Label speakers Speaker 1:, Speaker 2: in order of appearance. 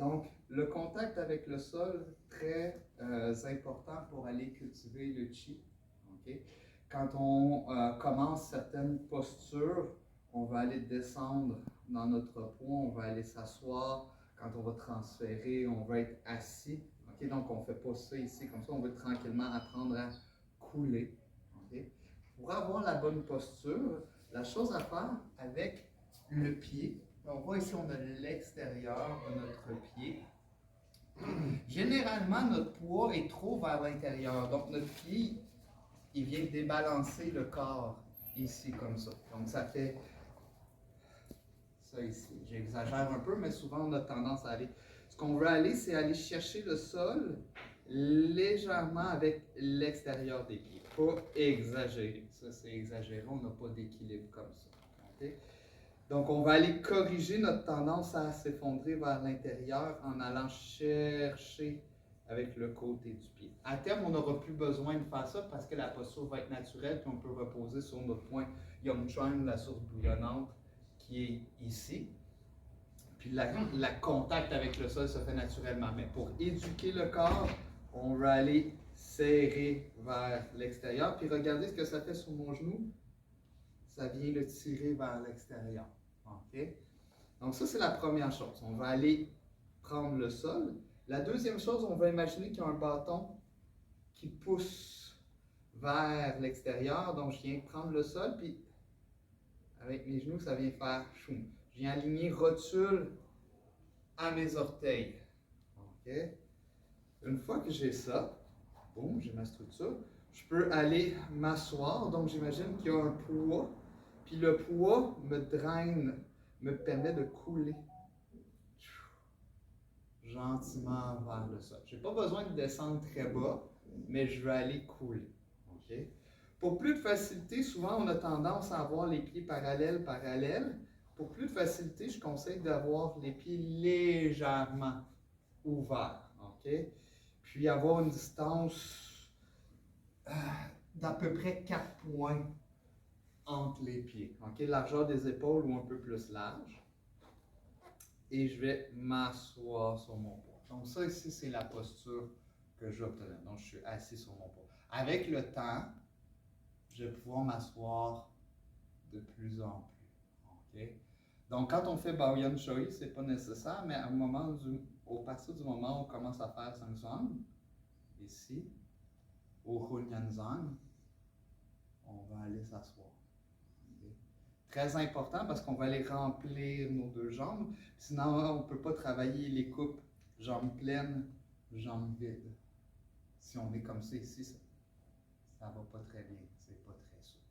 Speaker 1: Donc, le contact avec le sol, très important pour aller cultiver le chi. Okay? Quand on commence certaines postures, on va aller descendre dans notre poids, on va aller s'asseoir. Quand on va transférer, on va être assis. Okay? Donc, on ne fait pas ça ici. Comme ça, on veut tranquillement apprendre à couler. Okay? Pour avoir la bonne posture, la chose à faire avec le pied, on voit ici, on a l'extérieur de notre pied. Généralement, notre poids est trop vers l'intérieur. Donc, notre pied, il vient débalancer le corps ici, comme ça. Donc, ça fait ça ici. J'exagère un peu, mais souvent, on a tendance à aller. Ce qu'on veut aller, c'est aller chercher le sol légèrement avec l'extérieur des pieds. Pas exagérer. Ça, c'est exagéré. On n'a pas d'équilibre comme ça. Okay? Donc, on va aller corriger notre tendance à s'effondrer vers l'intérieur en allant chercher avec le côté du pied. À terme, on n'aura plus besoin de faire ça parce que la posture va être naturelle, puis on peut reposer sur notre point Yongchuan, la source bouillonnante, qui est ici. Puis la contact avec le sol se fait naturellement. Mais pour éduquer le corps, on va aller serrer vers l'extérieur. Puis regardez ce que ça fait sur mon genou. Ça vient le tirer vers l'extérieur. Okay? Donc ça, c'est la première chose. On va aller prendre le sol. La deuxième chose, on va imaginer qu'il y a un bâton qui pousse vers l'extérieur. Donc je viens prendre le sol, puis avec mes genoux, ça vient faire choum. Je viens aligner rotule à mes orteils. Okay? Une fois que j'ai ça, boum, j'ai ma structure, je peux aller m'asseoir. Donc j'imagine qu'il y a un poids. Puis le poids me draine, me permet de couler gentiment vers le sol. Je n'ai pas besoin de descendre très bas, mais je vais aller couler. Okay? Pour plus de facilité, souvent on a tendance à avoir les pieds parallèles. Pour plus de facilité, je conseille d'avoir les pieds légèrement ouverts. Okay? Puis avoir une distance d'à peu près 4 points entre les pieds. Okay? Largeur des épaules ou un peu plus large. Et je vais m'asseoir sur mon poids. Donc ça ici, c'est la posture que je vais obtenir. Donc je suis assis sur mon poids. Avec le temps, je vais pouvoir m'asseoir de plus en plus. Okay? Donc quand on fait Baoyan Choi, ce n'est pas nécessaire, mais au partir du moment où on commence à faire Sangsang, ici, au Hunyanzang, on va aller s'asseoir. Très important parce qu'on va aller remplir nos deux jambes. Sinon, on ne peut pas travailler les coupes jambes pleines, jambes vides. Si on est comme ça ici, ça ne va pas très bien. C'est pas très souple.